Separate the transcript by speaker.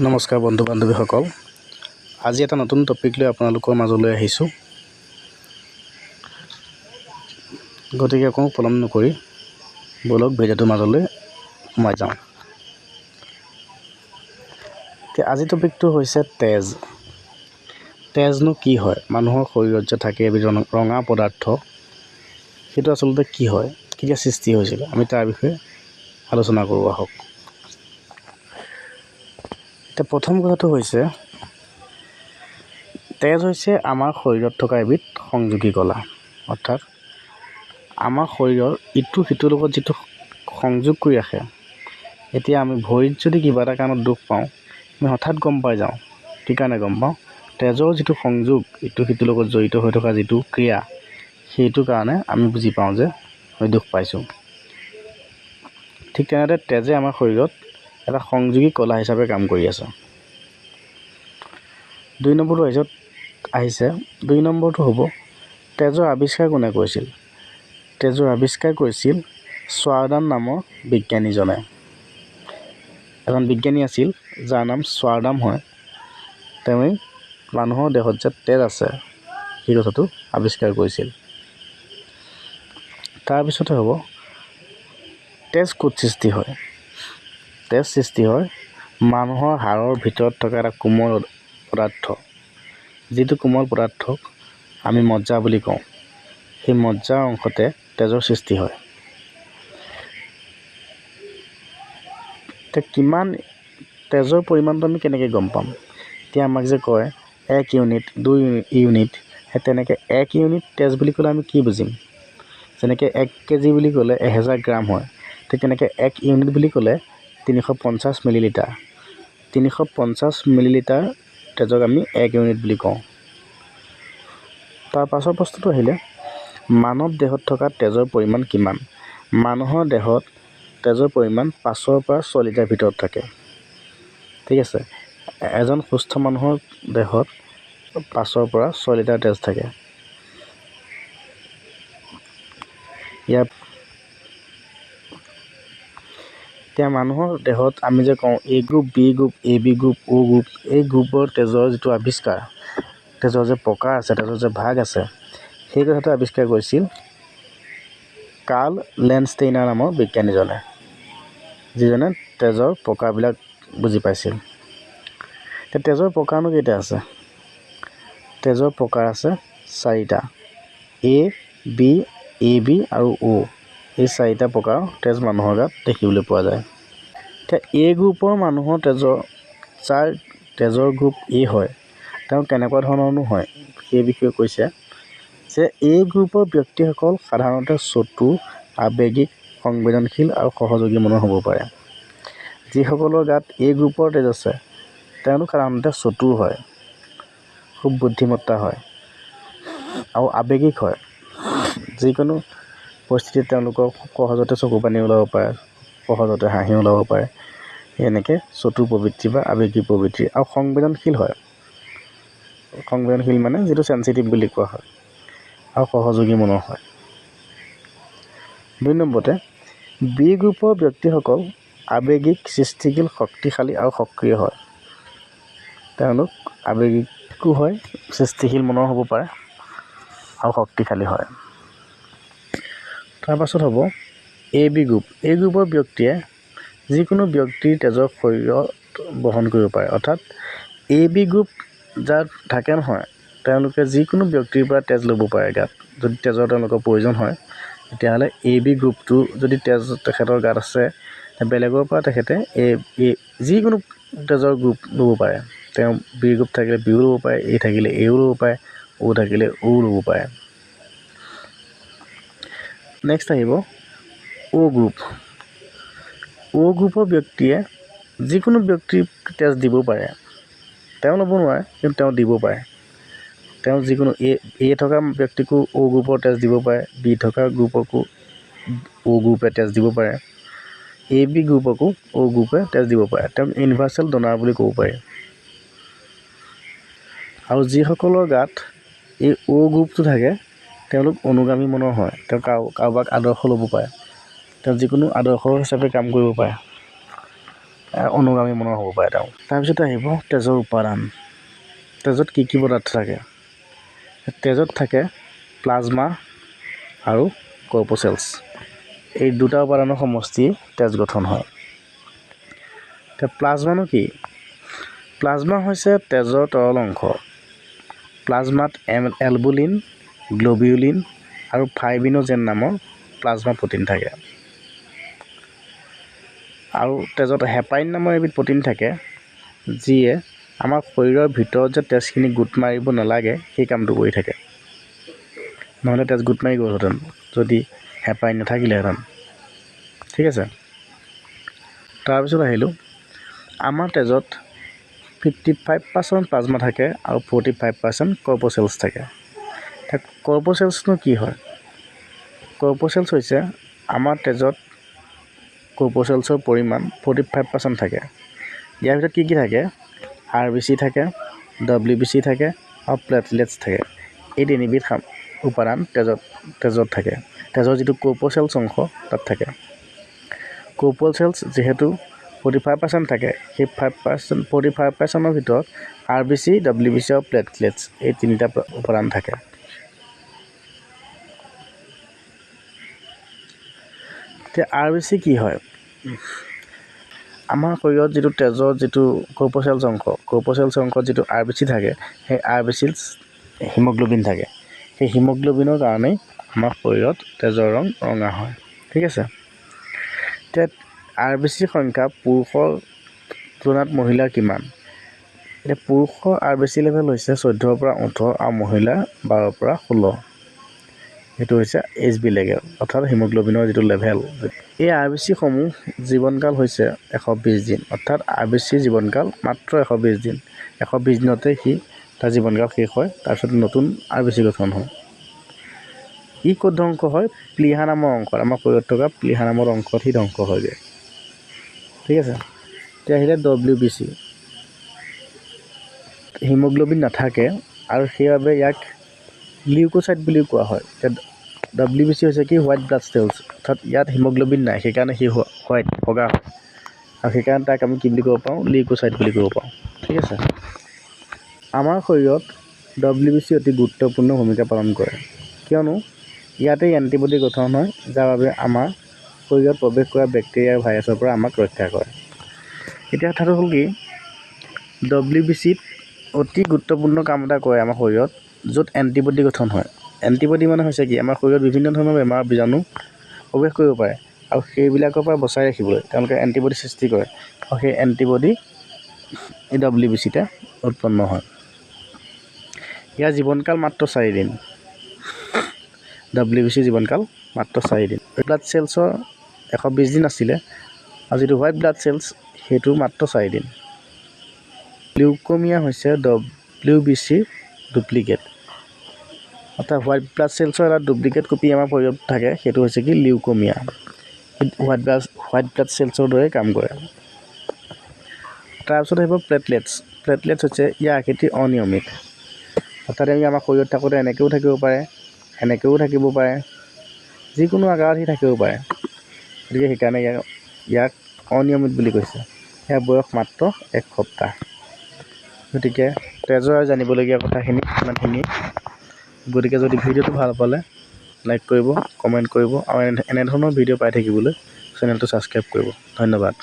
Speaker 1: নমস্কাৰ বন্ধু বান্ধৱীসকল, আজি এটা নতুন টপিক লৈ আপোনালোকৰ মাজলৈ আহিছোঁ। গতিকে কোনো পলম নকৰি বলক ভিডিঅ'টোৰ মাজলৈ সোমাই যাওঁ। আজি টপিকটো হৈছে তেজ। তেজনো কি হয়? মানুহৰ শৰীৰত যে থাকে এবিধ ৰঙা পদাৰ্থ, সেইটো আচলতে কি হয়, কেতিয়া সৃষ্টি হৈছিল, আমি তাৰ বিষয়ে আলোচনা কৰোঁ আহক। এতিয়া প্ৰথম কথাটো হৈছে, তেজ হৈছে আমাৰ শৰীৰত থকা এবিধ সংযোগী কলা। অৰ্থাৎ আমাৰ শৰীৰৰ ইটো সিটোৰ লগত যিটো সংযোগ কৰি ৰাখে। এতিয়া আমি ভৰিত যদি কিবা এটা কাৰণত দুখ পাওঁ, আমি হঠাৎ গম পাই যাওঁ। কি কাৰণে গম পাওঁ? তেজৰ যিটো সংযোগ ইটো সিটোৰ লগত জড়িত হৈ থকা যিটো ক্ৰিয়া, সেইটো কাৰণে আমি বুজি পাওঁ যে আমি দুখ পাইছোঁ। ঠিক তেনেদৰে তেজে আমাৰ শৰীৰত এটা সংযোগী কলা হিচাপে কাম কৰি আছে। 2 নম্বৰটো আহিছে 2 নম্বৰটো হ'ব, তেজৰ আৱিষ্কাৰ কোনে কৰিছিল? তেজৰ আৱিষ্কাৰ কৰিছিল শ্বাৰদাম নামৰ বিজ্ঞানীজনে। এজন বিজ্ঞানী আছিল যাৰ নাম শ্বাৰদাম হয়। তেওঁ মানুহৰ দেহত যে তেজ আছে সেই কথাটো আৱিষ্কাৰ কৰিছিল। তাৰপিছতে হ'ব, তেজ ক'ত সৃষ্টি হয়? তেজ সৃষ্টি হয় মানুহৰ হাড়ৰ ভিতৰত থকা এটা কোমল পদাৰ্থ, যিটো কোমল পদাৰ্থক আমি মজ্জা বুলি কওঁ। সেই মজ্জাৰ অংশতে তেজৰ সৃষ্টি হয়। এতিয়া কিমান তেজৰ পৰিমাণটো আমি কেনেকৈ গম পাম? এতিয়া আমাক যে কয় 1 ইউনিট 2 ইউনিট, সেই তেনেকৈ 1 ইউনিট তেজ বুলি ক'লে আমি কি বুজিম? যেনেকৈ 1 কেজি বুলি ক'লে 1000 গ্ৰাম হয়। ঠিক তেনেকৈ 1 ইউনিট বুলি ক'লে 350 মিলিলিটাৰ। 350 মিলিলিটাৰ তেজক আমি 1 ইউনিট বুলি কওঁ। তাৰ পাছৰ প্ৰশ্নটো আহিলে, মানৱ দেহত থকা তেজৰ পৰিমাণ কিমান? মানুহৰ দেহত তেজৰ পৰিমাণ 5-ৰ পৰা 6 লিটাৰ ভিতৰত থাকে। ঠিক আছে, এজন সুস্থ মানুহৰ দেহত 5-ৰ পৰা 6 লিটাৰ তেজ থাকে। ইয়াৰ এতিয়া মানুহৰ দেহত আমি যে কওঁ A group, B group, AB group, O group, এই গ্ৰুপৰ তেজৰ যিটো আৱিষ্কাৰ, তেজৰ যে প্ৰকাৰ আছে, তেজৰ যে ভাগ আছে, সেই কথাটো আৱিষ্কাৰ কৰিছিল কাৰ্ল লেণ্ডষ্টেইনাৰ নামৰ বিজ্ঞানীজনে, যিজনে তেজৰ প্ৰকাৰবিলাক বুজি পাইছিল। এতিয়া তেজৰ প্ৰকাৰনো কেইটা আছে? তেজৰ প্ৰকাৰ আছে 4টা, A, B, AB আৰু O। এই 4টা প্ৰকাৰ তেজ মানুহৰ গাত দেখিবলৈ পোৱা যায়। এতিয়া A গ্ৰুপৰ মানুহৰ যাৰ তেজৰ গ্ৰুপ A হয়, তেওঁ কেনেকুৱা ধৰণৰনো হয়, সেই বিষয়ে কৈছে যে A গ্ৰুপৰ ব্যক্তিসকল সাধাৰণতে চতুৰ, আৱেগিক, সংবেদনশীল আৰু সহযোগী মনৰ হ'ব পাৰে। যিসকলৰ গাত A গ্ৰুপৰ তেজ আছে, তেওঁলোক সাধাৰণতে চতুৰ হয়, খুব বুদ্ধিমত্তা হয় আৰু আৱেগিক হয়। যিকোনো পৰিস্থিতিত তেওঁলোকৰ সহজতে চকু পানী ওলাব পাৰে, সহজতে হাঁহি ওলাব পাৰে। এনেকৈ চতুৰ প্ৰবৃত্তি বা আৱেগিক প্ৰবৃত্তি। আৰু সংবেদনশীল হয়। সংবেদনশীল মানে যিটো চেঞ্চিটিভ বুলি কোৱা হয়, আৰু সহযোগী মনৰ হয়। 2 নম্বৰতে, B গ্ৰুপৰ ব্যক্তিসকল আৱেগিক, সৃষ্টিশীল, শক্তিশালী আৰু সক্ৰিয় হয়। তেওঁলোক আৱেগিকো হয়, সৃষ্টিশীল মনৰ হ'ব পাৰে আৰু শক্তিশালী হয়। তাৰপাছত হ'ব AB গ্ৰুপ। এই গ্ৰুপৰ ব্যক্তিয়ে যিকোনো ব্যক্তিৰ তেজৰ শৰীৰত বহন কৰিব পাৰে। অৰ্থাৎ AB গ্ৰুপ যাৰ থাকে নহয়, তেওঁলোকে যিকোনো ব্যক্তিৰ পৰা তেজ ল'ব পাৰে গাত। যদি তেজৰ তেওঁলোকৰ প্ৰয়োজন হয়, তেতিয়াহ'লে AB গ্ৰুপটো যদি তেজ তেখেতৰ গাত আছে, বেলেগৰ পৰা তেখেতে যিকোনো তেজৰ গ্ৰুপ ল'ব পাৰে। তেওঁ B গ্ৰুপ থাকিলে Bও ল'ব পাৰে, A থাকিলে Aও ল'ব পাৰে, O থাকিলে Oও ল'ব পাৰে। নেক্সট আহিব O গ্ৰুপ। O গ্ৰুপৰ ব্যক্তিয়ে যিকোনো ব্যক্তিৰ তেজ দিব পাৰে। তেওঁ ল'ব নোৱাৰে, কিন্তু তেওঁ দিব পাৰে। তেওঁ যিকোনো A থকা ব্যক্তিকো O গ্ৰুপৰ তেজ দিব পাৰে, B থকা গ্ৰুপকো O গ্ৰুপে তেজ দিব পাৰে, AB গ্ৰুপকো O গ্ৰুপে তেজ দিব পাৰে। তেওঁক ইউনিভাৰ্চেল ডোনাৰ বুলি ক'ব পাৰি। আৰু যিসকলৰ গাত এই O গ্ৰুপটো থাকে, তেওঁলোক অনুগামী মনৰ হয়। তেওঁ কাৰোবাক আদৰ্শ ল'ব পাৰে, তেওঁ যিকোনো আদৰ্শ হিচাপে কাম কৰিব পাৰে। অনুগামী মনৰ হ'ব পাৰে তেওঁ। তাৰপিছত আহিব তেজৰ উপাদান। তেজত কি কি পদাৰ্থ থাকে? তেজত থাকে প্লাজমা আৰু কৰ্পচেলছ। এই দুটা উপাদানৰ সমষ্টি তেজ গঠন হয়। প্লাজমানো কি? প্লাজমা হৈছে তেজৰ তৰল অংশ। প্লাজমাত এলবুলিন, গ্লবিউলিন আৰু ফাইব্ৰিনোজেন নামৰ প্লাজমা প্ৰ'টিন থাকে। আৰু তেজত হেপাইন নামৰ এবিধ প্ৰ'টিন থাকে, যিয়ে আমাৰ শৰীৰৰ ভিতৰত যে তেজখিনি গোট মাৰিব নালাগে সেই কামটো কৰি থাকে। নহ'লে তেজ গোট মাৰি গ'লহেঁতেন যদি হেপাইন নাথাকিলেহেঁতেন। ঠিক আছে। তাৰপিছত আহিলোঁ, আমাৰ তেজত 55% প্লাজমা থাকে আৰু 45% কৰ্পচেলছ থাকে। কৰ্পচেলছনো কি হয়? কৰ্পচেলছ হৈছে আমাৰ তেজত কৰ্পচেলছৰ পৰিমাণ 45% থাকে। ইয়াৰ ভিতৰত কি কি থাকে? RBC থাকে, WBC থাকে আৰু প্লেটলেটছ থাকে। এই তিনিবিধ উপাদান তেজত থাকে। তেজৰ যিটো কৰ্পচেলছ অংশ তাত থাকে। কৰ্পচেলছ যিহেতু 45% থাকে, সেই 45%ৰ ভিতৰত RBC, WBC আৰু প্লেটলেটছ এই তিনিটা উপাদান থাকে। এতিয়া RBC কি হয়? আমাৰ শৰীৰত যিটো তেজৰ যিটো কৰ্পচেলছ অংশত যিটো RBC থাকে, সেই RBCত হিমগ্ল'বিন থাকে। সেই হিমগ্ল'বিনৰ কাৰণেই আমাৰ শৰীৰত তেজৰ ৰং ৰঙা হয়। ঠিক আছে। এতিয়া RBCৰ সংখ্যা পুৰুষৰ তুলনাত মহিলাৰ কিমান? এতিয়া পুৰুষৰ RBC লেভেল হৈছে 14 পৰা 18 আৰু মহিলাৰ 12 পৰা 16। সেইটো হৈছে HB লেভেল, অৰ্থাৎ হিমগ্ল'বিনৰ যিটো লেভেল। এই RBCসমূহ জীৱনকাল হৈছে 120 দিন, অৰ্থাৎ RBCৰ জীৱনকাল মাত্ৰ 120 দিন। 120 দিনতে তাৰ জীৱনকাল শেষ হয়। তাৰপিছত নতুন RBC গঠন হয়। ই ক'ত ধ্বংস হয়? প্লীহা নামৰ অংশত, আমাৰ শৰীৰত থকা প্লীহা নামৰ অংশত সি ধ্বংস হয়গৈ। ঠিক আছে। এতিয়া আহিলে WBC। হিমগ্ল'বিন নাথাকে আৰু সেইবাবে ইয়াক লিউকোচাইট বুলিও কোৱা হয়। এতিয়া WBC হৈছে কি? হোৱাইট ব্লাড চেলছ, অৰ্থাৎ ইয়াত হিমগ্ল'বিন নাই, সেইকাৰণে সি হোৱাইট বগা হয়। আৰু সেইকাৰণে তাক আমি কি বুলি ক'ব পাৰোঁ? লিউকোচাইট বুলি ক'ব পাৰোঁ। ঠিক আছে। আমাৰ শৰীৰত WBC অতি গুৰুত্বপূৰ্ণ ভূমিকা পালন কৰে, কিয়নো ইয়াতেই এণ্টিবডি গঠন হয়, যাৰ বাবে আমাৰ শৰীৰত প্ৰৱেশ কৰা বেক্টেৰিয়া আৰু ভাইৰাছৰ পৰা আমাক ৰক্ষা কৰে। এতিয়া কথাটো হ'ল কি? WBCত অতি গুৰুত্বপূৰ্ণ কাম এটা কৰে আমাৰ শৰীৰত, য'ত এণ্টিবডি গঠন হয়। এণ্টিবডি মানে হৈছে কি? আমাৰ শৰীৰত বিভিন্ন ধৰণৰ বেমাৰৰ বীজাণু প্ৰৱেশ কৰিব পাৰে আৰু সেইবিলাকৰ পৰা বচাই ৰাখিবলৈ তেওঁলোকে এণ্টিবডি সৃষ্টি কৰে, আৰু সেই এণ্টিবডি এই WBCতে উৎপন্ন হয়। ইয়াৰ জীৱনকাল মাত্ৰ 4 দিন। WBCৰ জীৱনকাল মাত্ৰ 4 দিন। ব্লাড চেলছৰ 120 দিন আছিলে, আৰু যিটো হোৱাইট ব্লাড চেলছ সেইটো মাত্ৰ 4 দিন। লিউকোমিয়া হৈছে WBCৰ ডুপ্লিকেট, অৰ্থাৎ হোৱাইট ব্লাড চেলছৰ এটা ডুপ্লিকেট কপি আমাৰ শৰীৰত থাকে, সেইটো হৈছে কি? লিউকোমিয়া। হোৱাইট ব্লাড চেলছৰ দৰে কাম কৰে। তাৰপিছত আহিব প্লেটলেটছ। প্লেটলেটছ হৈছে ইয়াৰ আকৃতি অনিয়মিত, অৰ্থাৎ আমাৰ শৰীৰত থাকোঁতে এনেকৈও থাকিব পাৰে, এনেকৈও থাকিব পাৰে, যিকোনো আকাৰত সি থাকিব পাৰে। গতিকে সেইকাৰণে ইয়াক অনিয়মিত বুলি কৈছে। ইয়াৰ বয়স মাত্ৰ 1 সপ্তাহ। গতিকে তেজৰ জানিবলগীয়া কথাখিনি ইমানখিনিয়ে। গতিকে যদি ভিডিঅ'টো ভাল পালে লাইক কৰিব, কমেণ্ট কৰিব, আৰু এনেধৰণৰ ভিডিঅ' পাই থাকিবলৈ চেনেলটো ছাবস্ক্ৰাইব কৰিব। ধন্যবাদ।